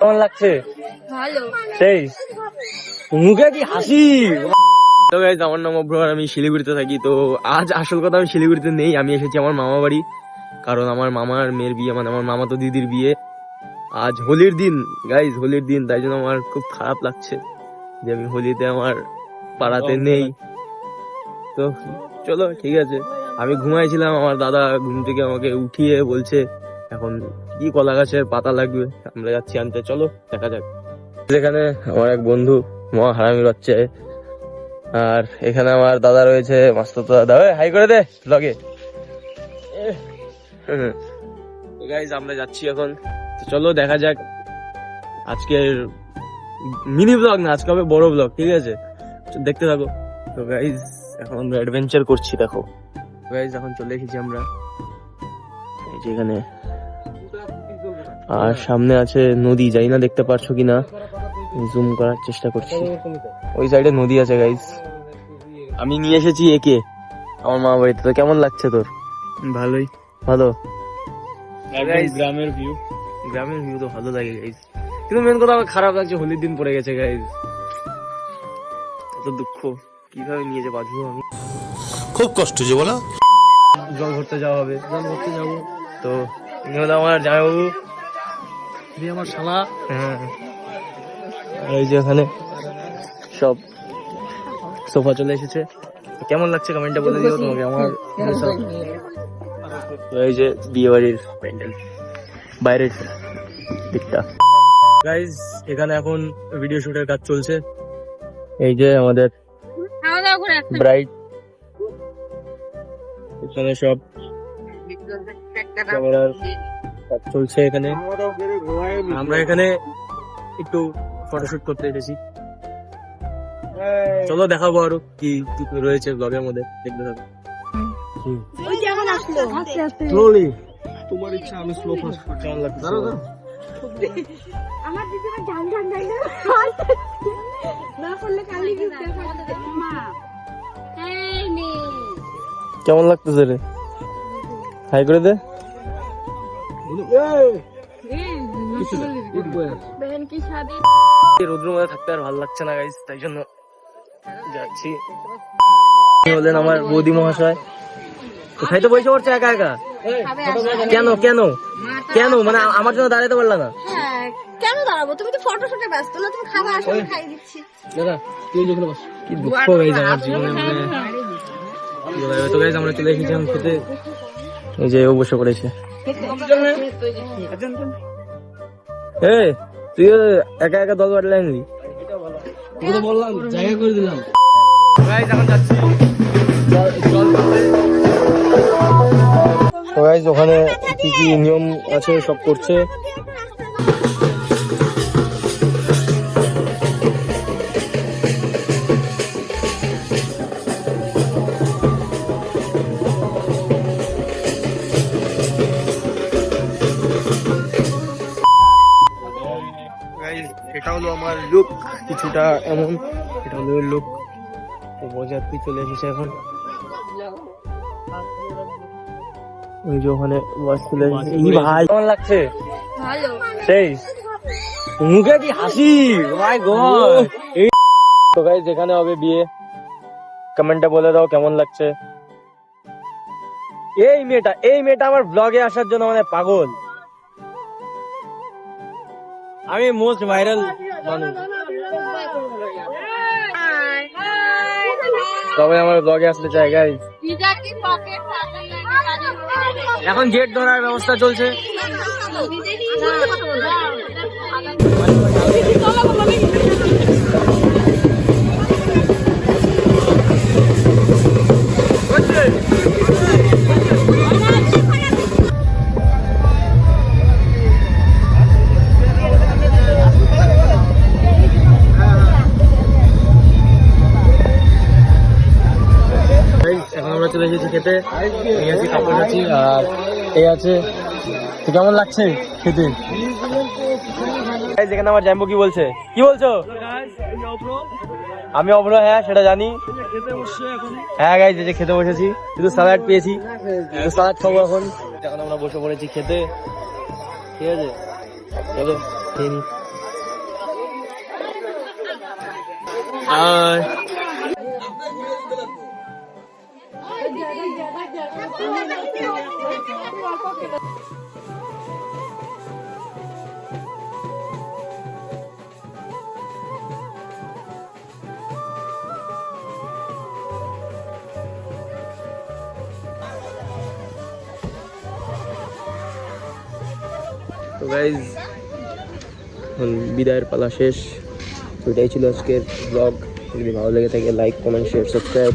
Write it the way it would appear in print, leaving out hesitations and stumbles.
কেমন লাগছে? ভালো। সেই মুখে কি হাসি। তো গাইস, আমার নাম অভ্র, আমি শিলিগুড়িতে থাকি। তো আজ আসল কথা, আমি শিলিগুড়িতে নেই, আমি এসেছি আমার মামা বাড়ি। কারণ আমার মামার মেয়ের বিয়ে, মানে আমার মামা তো দিদির বিয়ে। আজ হোলির দিন গাইস, হোলির দিন, তাই জন্য আমার খুব খারাপ লাগছে যে আমি হোলিতে আমার পাড়াতে নেই। তো চলো ঠিক আছে, আমি ঘুমাইছিলাম, আমার দাদা ঘুম থেকে আমাকে উঠিয়ে বলছে এখন কি কলা গাছের পাতা লাগবে, আমরা যাচ্ছি আনতে, চলো দেখা যাক। এখানে আমার এক বন্ধু মহা হারামি বাচ্চা, আর এখানে আমার দাদা রয়েছে, মাস্তুতো দাদা। হাই করে দে ব্লগে। গাইজ আমরা যাচ্ছি এখন, তো চলো দেখা যাক। আজকের মিনি ব্লগ না, আজকে হবে বড় ব্লগ, ঠিক আছে, দেখতে থাকো। তো গাইজ এখন আমরা অ্যাডভেঞ্চার করছি, দেখো গাইজ এখন চলে এসেছি আমরা এই যে এখানে, আর সামনে আছে নদী, যাই না দেখতে পারছো কিনা, জুম করার চেষ্টা করছি। ওই সাইডে নদী আছে গাইজ। আমি নিয়ে এসেছি একে আমার মামা বাড়িতে। তো কেমন লাগছে তোর? ভালোই, ভালো। গ্রামের ভিউ। গ্রামের ভিউ তো ভালো লাগে গাইজ, কিন্তু মেন কথা আমার খারাপ লাগছে, হোলির দিন পড়ে গেছে গাইজ। এত দুঃখ, কিভাবে নিয়ে যে বাঁচবো আমি। খুব কষ্ট যে বলো। জল ভরতে যাওয়া হবে, জল ভরতে যাবো। তো ইনি হলো আমার জামাইবাবু, আমার শালা। হ্যাঁ, এই যে এখানে সব সোফা চলে এসেছে। কেমন লাগছে কমেন্টে বলে দিও তোমাকে আমার সব। এই যে বিয়ে বাড়ির প্যান্ডেল বাইরের দিকটা। গাইজ এখানে এখন ভিডিও শুটের কাজ চলছে। এই যে আমাদের ব্রাইড, এখানে সব ক্যামেরার কাজ চলছে এখানে। আমরা এখানে একটু ফটোশুট করতে এসেছি, চলো দেখাবো আরো কি কি রয়েছে ব্লগের মধ্যে, দেখতে থাকো। স্লোলি, তোমার ইচ্ছা, আমি স্লো ফাস্ট। কেমন লাগছে? আমার দিদি জান জান যাই না করলে কালি কি মা। এই নে কেমন লাগতেছে রে? হাই করে দে। बहन की शादी। রোদ্রের মধ্যে থাকতে আর ভালো লাগছে না গাইস, তাই জন্য যাচ্ছি। হলেন আমার বৌদি মহাশয়, কোথায় তো বসে পড়ছে একা একা। কেন কেন কেন, মানে আমার জন্য দাঁড়াতে পারলা না? হ্যাঁ, কেন দাঁড়াবো? তুমি তো ফটোশুটে ব্যস্ত না, তুমি খাবার আসলে খাই দিচ্ছি। দাদা তুই যেখানে বস। কি দুঃখ গাইস আমার জীবনে, মানে তো গাইস আমরা চলে এসেছি এখন খেতে। এই যে ও বসে পড়েছে। এই তুই একা একা 10 বার লাইন নি, তোকে তো বললাম জায়গা করে দিলাম। গাইস এখন যাচ্ছি জল করতে। তো গাইস ওখানে কি কি নিয়ম আছে সব করছে। এটা হলো আমার লুক, কিছুটা এমন, এটা হলো লুক। তো বরযাত্রী চলে এসেছে এখন, ওই যে ওখানে বাস চলে এসেছে। এই ভাই কেমন লাগছে? ভালো। সেই মুখে কি হাসি, মাই গড। তো গাইস যেখানে হবে বিয়ে, কমেন্টে বলে দাও কেমন লাগছে। এই মেয়েটা আমার ব্লগে আসার জন্য মানে পাগল। আমি মোস্ট ভাইরাল মানুষ, সবাই আমার ব্লগে আসতে চায় গাইস। এখন গেট ধরার ব্যবস্থা চলছে। এখন আমরা চলে এসেছি খেতে, এই আছে কাপড় আছি, আর এই আছে। তো কেমন লাগছে খেতে? যেখানে আমার জ্যাম্বো কি বলছে, কি বলছো? আমি অভ্র, হ্যাঁ সেটা জানি। হ্যাঁ গাইজ এই যে খেতে বসেছি, শুধু স্যালাড পেয়েছি, স্যালাড খাবো এখন। এখন আমরা বসে পড়েছি খেতে, ঠিক আছে, চলো খেয়ে নি। আর তো গাইজ এখন বিদায়ের পালা শেষ। তো এটাই ছিল আজকের ব্লগ। যদি ভালো লেগে থাকে লাইক কমেন্ট শেয়ার সাবস্ক্রাইব।